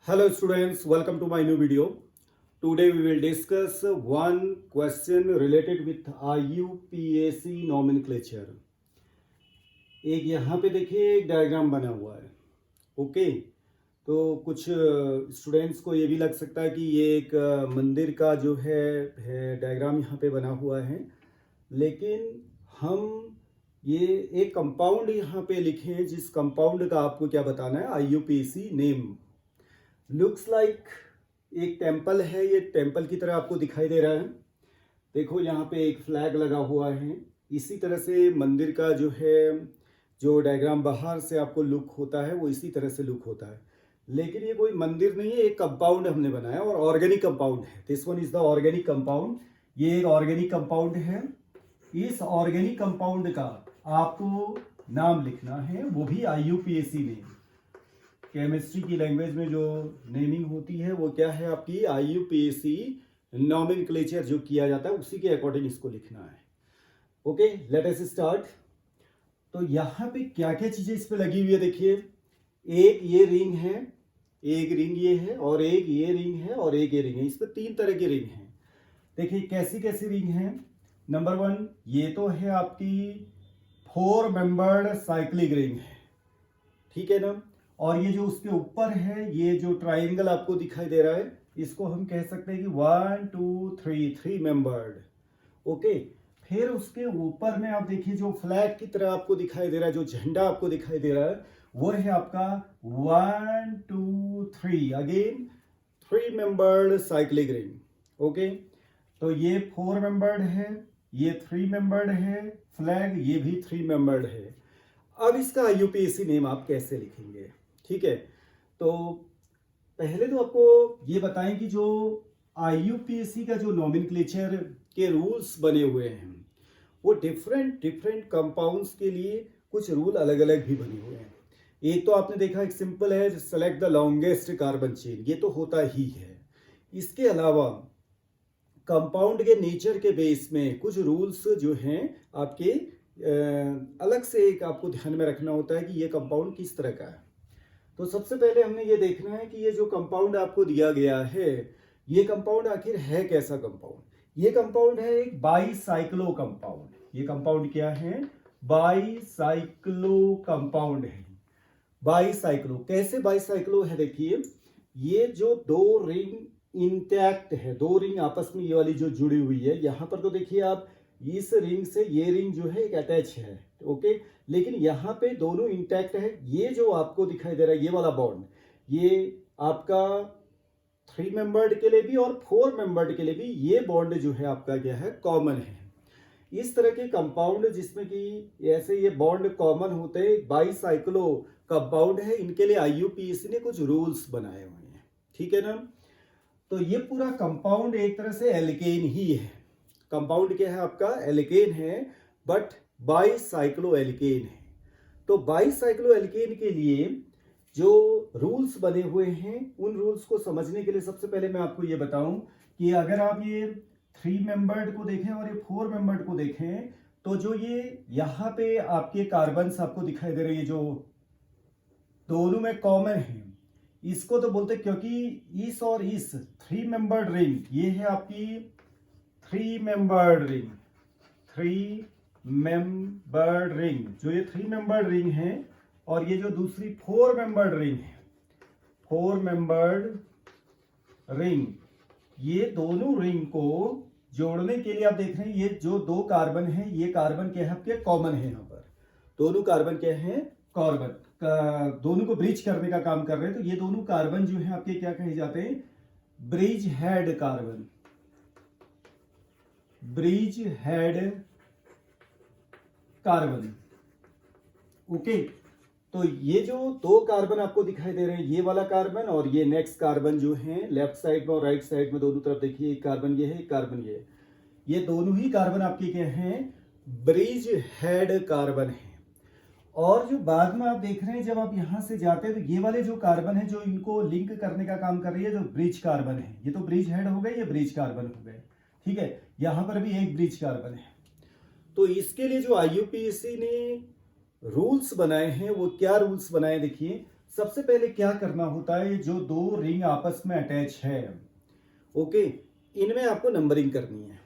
Hello students, welcome to my new video. Today we will discuss one question related with IUPAC nomenclature. एक यहाँ पे देखिए एक diagram बना हुआ है. ओके, तो कुछ स्टूडेंट्स को ये भी लग सकता है कि ये एक मंदिर का जो है डायग्राम यहाँ पे बना हुआ है, लेकिन हम ये एक कंपाउंड यहाँ पे लिखे हैं जिस कंपाउंड का आपको क्या बताना है, IUPAC नेम. लुक्स लाइक एक टेम्पल है, ये टेम्पल की तरह आपको दिखाई दे रहा है. देखो यहाँ पे एक फ्लैग लगा हुआ है. इसी तरह से मंदिर का जो है जो डायग्राम बाहर से आपको लुक होता है वो इसी तरह से लुक होता है, लेकिन ये कोई मंदिर नहीं है, एक कंपाउंड हमने बनाया और ऑर्गेनिक कंपाउंड है. This one is the organic compound. ये एक ऑर्गेनिक कंपाउंड है. इस ऑर्गेनिक कंपाउंड का आपको नाम लिखना है, वो भी IUPAC नेम. केमिस्ट्री की लैंग्वेज में जो नेमिंग होती है वो क्या है आपकी, IUPAC नॉमेनक्लेचर जो किया जाता है उसी के अकॉर्डिंग इसको लिखना है. Okay, let us start. तो यहाँ पे क्या क्या चीज़ें इस पे लगी हुई है देखिए. एक ये रिंग है, एक रिंग ये है, और एक ये रिंग है, और एक ये रिंग है. इस पे 3 तरह की रिंग है. देखिए कैसी कैसी रिंग है. नंबर 1 ये तो है आपकी 4 मेंबर्ड साइक्लिक रिंग है, ठीक है ना. और ये जो उसके ऊपर है, ये जो ट्राइंगल आपको दिखाई दे रहा है, इसको हम कह सकते हैं कि 1 2 3 मेंबर्ड. ओके, फिर उसके ऊपर में आप देखिए जो फ्लैग की तरह आपको दिखाई दे रहा है, जो झंडा आपको दिखाई दे रहा है, वो है आपका 1 2 3 again 3 membered cyclic ring. Okay, तो ये 4 मेंबर्ड है, ये 3 मेंबर्ड है, फ्लैग ये भी 3 मेंबर्ड है. अब इसका IUPAC नेम आप कैसे लिखेंगे, ठीक है. तो पहले तो आपको ये बताएं कि जो IUPAC का जो नॉमेनक्लेचर के रूल्स बने हुए हैं वो डिफरेंट कंपाउंड्स के लिए कुछ रूल अलग अलग भी बने हुए हैं. एक तो आपने देखा एक सिंपल है, select the longest carbon chain, ये तो होता ही है. इसके अलावा कंपाउंड के नेचर के बेस में कुछ रूल्स जो हैं आपके अलग से एक आपको ध्यान में रखना होता है कि ये कंपाउंड किस तरह का है. तो सबसे पहले हमने ये देखना है कि ये जो कंपाउंड आपको दिया गया है, ये कंपाउंड आखिर है कैसा कंपाउंड. ये कंपाउंड है एक बाईसाइक्लो कंपाउंड. ये कंपाउंड क्या है, बाईसाइक्लो कंपाउंड है. बाईसाइक्लो कैसे बाईसाइक्लो है, देखिए ये जो 2 रिंग इंटैक्ट है, 2 रिंग आपस में ये वाली जो जुड़ी हुई है, यहां पर तो देखिए आप इस रिंग से ये रिंग जो है एक अटैच है. ओके, लेकिन यहाँ पे दोनों इंटैक्ट है. ये जो आपको दिखाई दे रहा है ये वाला बॉन्ड, ये आपका 3 मेंबर्ड के लिए भी और 4 मेंबर्ड के लिए भी ये बॉन्ड जो है आपका क्या है, कॉमन है. इस तरह के कंपाउंड जिसमें कि ऐसे ये बॉन्ड कॉमन होते हैं, बाईसाइक्लो कंपाउंड है, इनके लिए IUPAC ने कुछ रूल्स बनाए हुए हैं, ठीक है ना. तो ये पूरा कंपाउंड एक तरह से एल्केन ही है. कंपाउंड क्या है आपका, एल्केन है, बट बाईसाइक्लो एल्केन है. तो बाईसाइक्लो एल्केन के लिए जो रूल्स बने हुए हैं, उन रूल्स को समझने के लिए सबसे पहले मैं आपको ये बताऊं कि अगर आप ये 3 मेंबर्ड को देखें और ये 4 मेंबर्ड को देखें, तो जो ये यहाँ पे आपके कार्बन्स आपको दिखाई दे रहे हैं, जो दोनों में कॉमन है, इसको तो बोलते हैं, क्योंकि इस और इस 3 मेंबर्ड रिंग, ये है आपकी 3 मेंबर्ड रिंग, 3 मेंबर्ड रिंग, जो ये 3 मेंबर्ड रिंग है, और ये जो दूसरी 4 मेंबर्ड रिंग है, 4 मेंबर्ड रिंग, ये दोनों रिंग को जोड़ने के लिए आप देख रहे हैं ये जो 2 कार्बन है, ये कार्बन क्या है आपके, कॉमन है. यहाँ पर दोनों कार्बन क्या है, कार्बन दोनों को ब्रिज करने का काम कर रहे हैं. तो ये दोनों कार्बन जो है आपके क्या कहे जाते हैं, bridge head carbon, bridge head carbon. Okay, तो ये जो 2 कार्बन आपको दिखाई दे रहे हैं, ये वाला कार्बन और ये नेक्स्ट कार्बन जो है लेफ्ट साइड में और राइट साइड में दोनों तरफ देखिए, एक कार्बन ये है, एक कार्बन ये है, ये दोनों ही कार्बन आपके क्या हैं, ब्रिज हेड कार्बन है. और जो बाद में आप देख रहे हैं जब आप यहां से जाते हैं, तो ये वाले जो कार्बन है जो इनको लिंक करने का काम कर रही है, जो ब्रिज कार्बन है, ये तो ब्रिज हेड हो गए, ये ब्रिज कार्बन हो गए, ठीक है. यहां पर भी एक ब्रिज कार्बन है. तो इसके लिए जो IUPAC ने रूल्स बनाए हैं, वो क्या रूल्स बनाए देखिए. सबसे पहले क्या करना होता है, जो दो रिंग आपस में अटैच है, ओके, इनमें आपको नंबरिंग करनी है।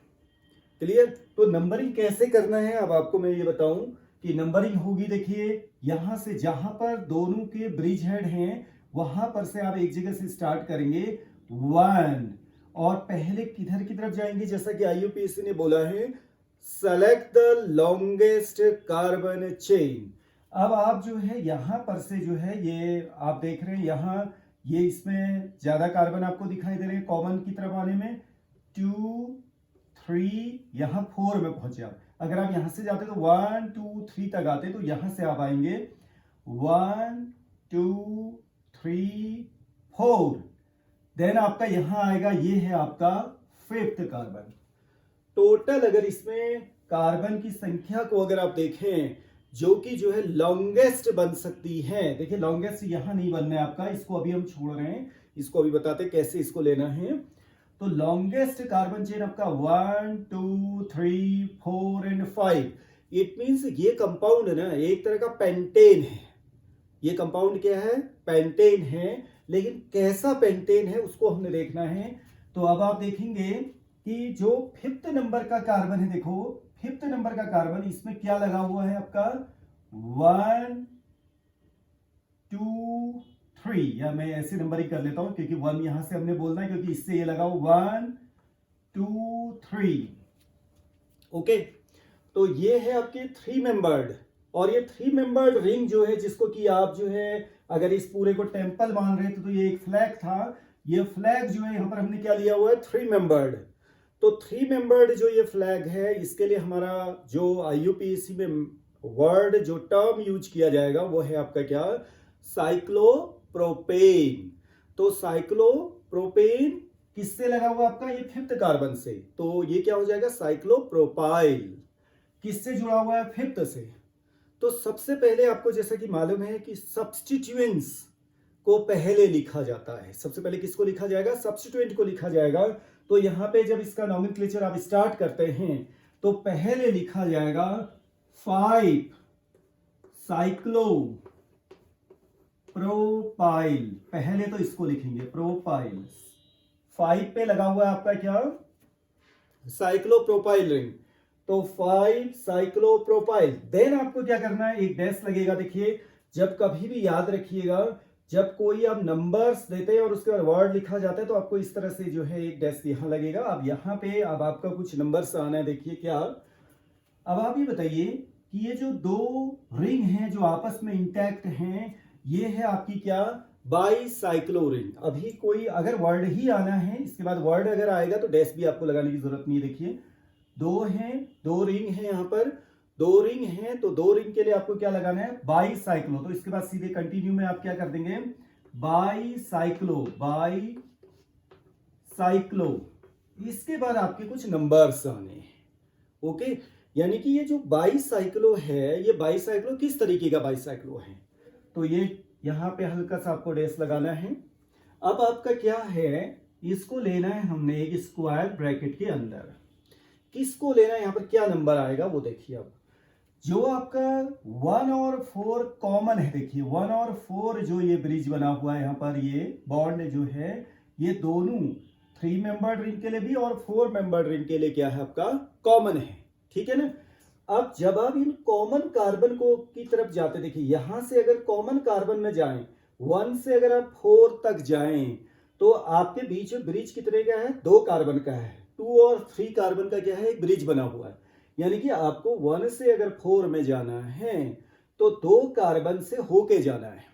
क्लियर? तो नंबरिंग कैसे करना है अब आपको मैं ये बताऊं कि नंबरिंग होगी, देखिए यहां से जहां पर दोनों के ब्रिज हेड हैं वहां पर से आप एक जगह से स्टार्ट करेंगे 1 और पहले किधर की तरफ जाएंगे, जैसा कि आईयूपीएसी ने बोला है select the longest carbon chain. अब आप जो है यहां पर से जो है ये आप देख रहे हैं यहाँ ये इसमें ज्यादा कार्बन आपको दिखाई दे रहे हैं कॉमन की तरफ आने में 2 3 यहाँ 4 में पहुंचे आप। अगर आप यहां से जाते तो 1 2 3 तक आते तो यहां से आप आएंगे 1 2 3 4, देन आपका यहां आएगा ये है आपका 5th कार्बन। टोटल अगर इसमें कार्बन की संख्या को अगर आप देखें जो कि जो है लॉन्गेस्ट बन सकती है, देखिए लॉन्गेस्ट यहां नहीं बनना है आपका, इसको अभी हम छोड़ रहे हैं, इसको अभी बताते कैसे इसको लेना है। तो लॉन्गेस्ट कार्बन चेन आपका 1 2 3 4 एंड 5। इट मींस ये कंपाउंड है ना एक तरह का पेंटेन है। ये कंपाउंड क्या है? पेंटेन है। लेकिन कैसा पेंटेन है उसको हमने देखना है। तो अब आप देखेंगे कि जो 5th नंबर का कार्बन है, देखो 5th नंबर का कार्बन इसमें क्या लगा हुआ है आपका 1 2 3, या मैं ऐसे नंबर ही कर लेता हूं क्योंकि 1 यहां से हमने बोलना है क्योंकि इससे ये लगा 1 2 3। ओके, तो ये है आपके 3 मेंबर्ड, और ये 3 मेंबर्ड रिंग जो है जिसको कि आप जो है अगर इस पूरे को टेंपल मान रहे थे तो ये एक फ्लैग था। ये फ्लैग जो है यहां पर हमने क्या लिया हुआ है 3 मेंबर्ड। तो 3 मेंबर्ड जो ये फ्लैग है इसके लिए हमारा जो आईयूपीएसी में वर्ड जो टर्म यूज किया जाएगा वो है आपका क्या, साइक्लोप्रोपेन। तो साइक्लोप्रोपेन किससे लगा हुआ आपका, ये 5th कार्बन से, तो ये क्या हो जाएगा साइक्लोप्रोपाइल। किससे जुड़ा हुआ है 5th से। तो सबसे पहले आपको जैसा कि मालूम है कि सब्स्टिट्यूएंट्स को पहले लिखा जाता है। सबसे पहले किसको लिखा जाएगा, सब्स्टिट्यूएंट को लिखा जाएगा। तो यहां पे जब इसका नॉमेनक्लेचर आप स्टार्ट करते हैं तो पहले लिखा जाएगा 5 साइक्लो प्रोपाइल, पहले तो इसको लिखेंगे प्रोपाइल। 5 पे लगा हुआ है आपका क्या, साइक्लोप्रोपाइल रिंग। तो 5 साइक्लोप्रोपाइल। देन आपको क्या करना है, एक डैश लगेगा। देखिए जब कभी भी याद रखिएगा जब कोई आप नंबर्स देते हैं और उसके बाद वर्ड लिखा जाता है तो आपको इस तरह से जो है एक डैश यहां लगेगा। अब यहां पे अब आपका कुछ नंबर्स आना है, देखिए क्या। अब आप ये बताइए कि ये जो दो रिंग हैं जो आपस में इंटैक्ट हैं ये है आपकी क्या, बाईसाइक्लो रिंग। अभी कोई अगर वर्ड ही आना है इसके बाद वर्ड अगर आएगा तो डैश भी आपको लगाने की जरूरत नहीं है। देखिए दो हैं, दो रिंग हैं, यहां पर दो रिंग हैं, तो दो रिंग के लिए आपको क्या लगाना है बाईसाइक्लो। तो इसके बाद सीधे कंटिन्यू में आप क्या कर देंगे बाईसाइक्लो, बाईसाइक्लो। इसके बाद आपके कुछ नंबर्स आने हैं। ओके, यानी कि ये जो बाईसाइक्लो है ये बाईसाइक्लो किस तरीके का बाईसाइक्लो है, तो ये यहां पे हल्का सा आपको डैश लगाना है। अब आपका क्या है, इसको लेना है हमने एक स्क्वायर ब्रैकेट के अंदर। किसको लेना है, यहां पर क्या नंबर आएगा वो देखिए। अब जो आपका 1 और 4 कॉमन है, देखिए 1 और 4 जो ये ब्रिज बना हुआ है यहां पर, ये बॉन्ड जो है ये दोनों 3 मेंबर्ड रिंग के लिए भी और 4 मेंबर्ड रिंग के लिए क्या है आपका कॉमन है, ठीक है ना। अब जब आप इन कॉमन कार्बन को की तरफ जाते, देखिए यहां से अगर कॉमन कार्बन में जाएं 1 से अगर आप 4 तक जाएं तो आपके बीच में ब्रिज कितने का है, 2 कार्बन का है। 2 और 3 कार्बन का क्या है, एक ब्रिज बना हुआ है। यानी कि आपको 1 से अगर 4 में जाना है तो 2 कार्बन से होके जाना है,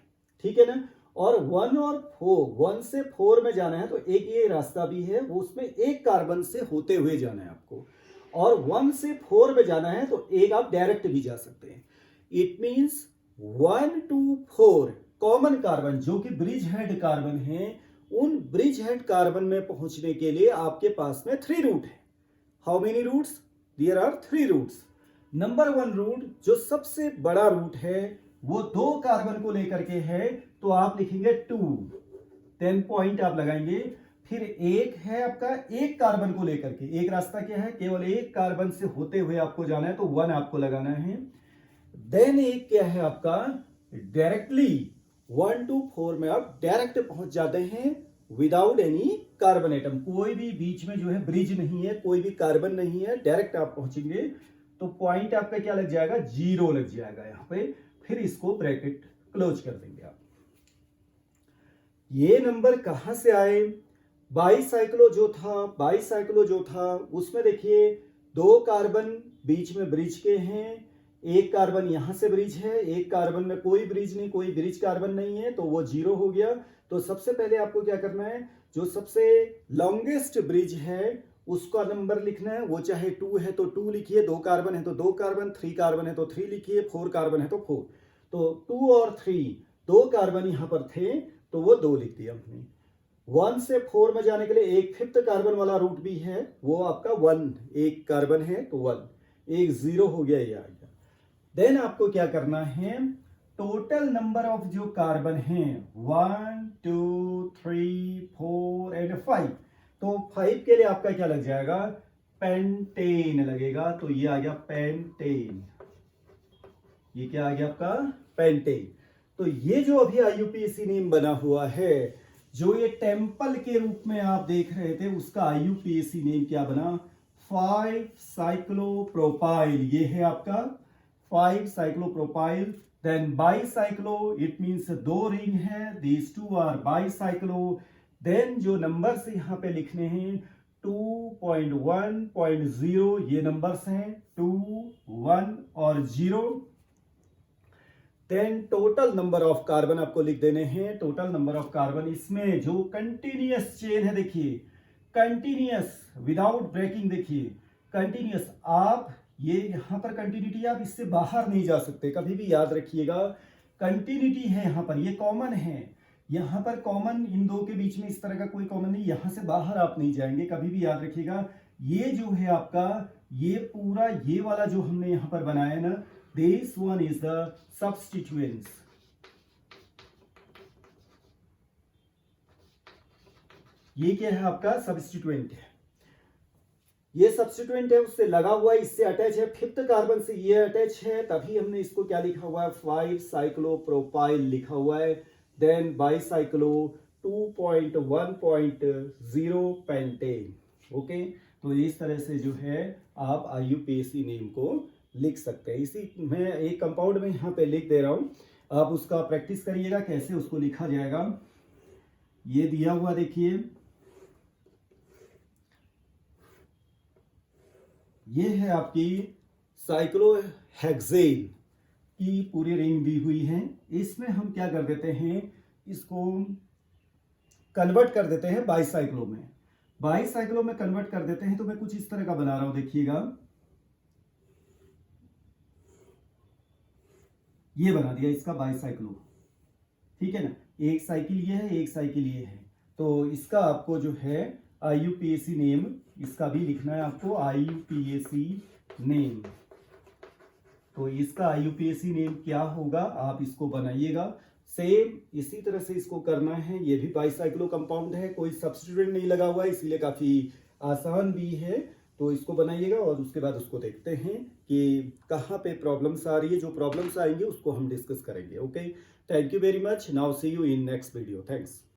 ठीक है ना। और 1 और 4, 1 से 4 में जाना है तो एक ये रास्ता भी है, वो उसमें एक कार्बन से होते हुए जाना है आपको। और 1 से 4 में जाना है तो एक आप डायरेक्ट भी जा सकते हैं। It means 1 to 4 common carbon जो कि ब्रिज हेड कार्बन है, उन ब्रिज हेड कार्बन में पहुंचने के लिए आपके पास में 3 रूट है। How many roots, there are 3 roots. Number 1 root जो सबसे बड़ा रूट है वो 2 कार्बन को लेकर के है, तो आप लिखेंगे 2, 10 पॉइंट आप लगाएंगे। फिर एक है आपका एक कार्बन को लेकर के, एक रास्ता क्या है, केवल एक कार्बन से होते हुए आपको जाना है, तो 1 आपको लगाना है। देन एक क्या है आपका डायरेक्टली 1 to 4 में आप डायरेक्ट पहुंच जाते हैं विदाउट एनी कार्बन एटम, कोई भी बीच में जो है ब्रिज नहीं है, कोई भी कार्बन नहीं है, डायरेक्ट आप पहुंचेंगे तो पॉइंट आपका क्या लग जाएगा, 0 लग जाएगा यहाँ पे। फिर इसको ब्रैकेट क्लोज कर देंगे आप। ये नंबर कहां से आए, बाईसाइक्लो जो था उसमें देखिए 2 कार्बन बीच में ब्रिज के हैं, एक कार्बन यहां से ब्रिज है, एक कार्बन में कोई ब्रिज नहीं, कोई ब्रिज कार्बन नहीं है, तो वो 0 हो गया। तो सबसे पहले आपको क्या करना है, जो सबसे लॉन्गेस्ट ब्रिज है उसका नंबर लिखना है, वो चाहे 2 है तो 2 लिखिए, 2 कार्बन है तो 2 कार्बन, 3 कार्बन है तो 3 लिखिए, 4 कार्बन है तो 4। तो 2 और 3 2 कार्बन यहां पर थे तो वो 2 लिख दिया हमने। 1 से 4 में जाने के लिए एक 5th कार्बन वाला रूट भी है, वो आपका 1, एक कार्बन है तो 1, एक 0 हो गया, ये आ गया। देन आपको क्या करना है, टोटल नंबर ऑफ जो कार्बन हैं 1 2 3 4 एंड 5, तो 5 के लिए आपका क्या लग जाएगा, पेंटेन लगेगा। तो ये आ गया पेंटेन, ये क्या आ गया आपका, पेंटेन। तो ये जो अभी IUPAC नेम बना हुआ है, जो ये टेम्पल के रूप में आप देख रहे थे, उसका IUPAC नेम क्या बना, 5 साइक्लोप्रोपाइल। ये है आपका 5 cyclopropyl. Then bicyclo, it means 2 ring है, दीज 2 आर बाईसाइक्लो। देन जो नंबर्स यहां पे लिखने हैं 2.1.0, ये नंबर्स हैं 2 1 और 0। Then total number of carbon आपको लिख देने हैं, टोटल नंबर ऑफ कार्बन। इसमें जो कंटिन्यूअस चेन है, देखिए कंटिन्यूअस विदाउट ब्रेकिंग, देखिए कंटिन्यूअस, आप ये यहां पर कंटिन्यूटी, आप इससे बाहर नहीं जा सकते, कभी भी याद रखिएगा कंटिन्यूटी है यहां पर, ये कॉमन है, यहां पर कॉमन, इन दो के बीच में इस तरह का कोई कॉमन नहीं, यहां से बाहर आप नहीं जाएंगे, कभी भी याद रखिएगा। ये जो है आपका, ये पूरा ये वाला जो हमने यहां पर बनाया ना, this one is the substituents. ये क्या है आपका, सब्स्टिट्यूएंट है, ये सब्स्टिट्यूएंट है, उससे लगा हुआ है, इससे अटैच है, 5th कार्बन से ये अटैच है, तभी हमने इसको क्या लिखा हुआ है, 5 साइक्लोप्रोपाइल लिखा हुआ है। Then bicyclo 2.1.0 pentane. ओके, तो इस तरह से जो है आप IUPAC नेम को लिख सकते हैं। इसी मैं एक कंपाउंड में यहाँ पे लिख दे रहा हूँ, आप उसका प्रैक्टिस करिएगा कैसे उसको लिखा जाएगा। ये दिया हुआ देखिए, ये है आपकी साइक्लोहेक्सेन की पूरी रिंग दी हुई है। इसमें हम क्या कर देते हैं, इसको कन्वर्ट कर देते हैं बाईसाइक्लो में, बाईसाइक्लो में कन्वर्ट कर देते हैं। तो मैं कुछ इस तरह का बना रहा हूं, देखिएगा ये बना दिया इसका बाईसाइक्लो, ठीक है ना, एक साइकिल ये है, एक साइकिल ये है। तो इसका आपको जो है IUPAC नेम, इसका भी लिखना है आपको IUPAC नेम। तो इसका IUPAC नेम क्या होगा, आप इसको बनाइएगा। सेम इसी तरह से इसको करना है। ये भी बाईसाइक्लो कंपाउंड है, कोई सब्स्टिट्यूएंट नहीं लगा हुआ है, इसीलिए काफी आसान भी है। तो इसको बनाइएगा और उसके बाद उसको देखते हैं कि कहाँ पे प्रॉब्लम्स आ रही है। जो प्रॉब्लम्स आएंगे उसको हम डिस्कस करेंगे। Okay, thank you very much. Now see you in next video. Thanks.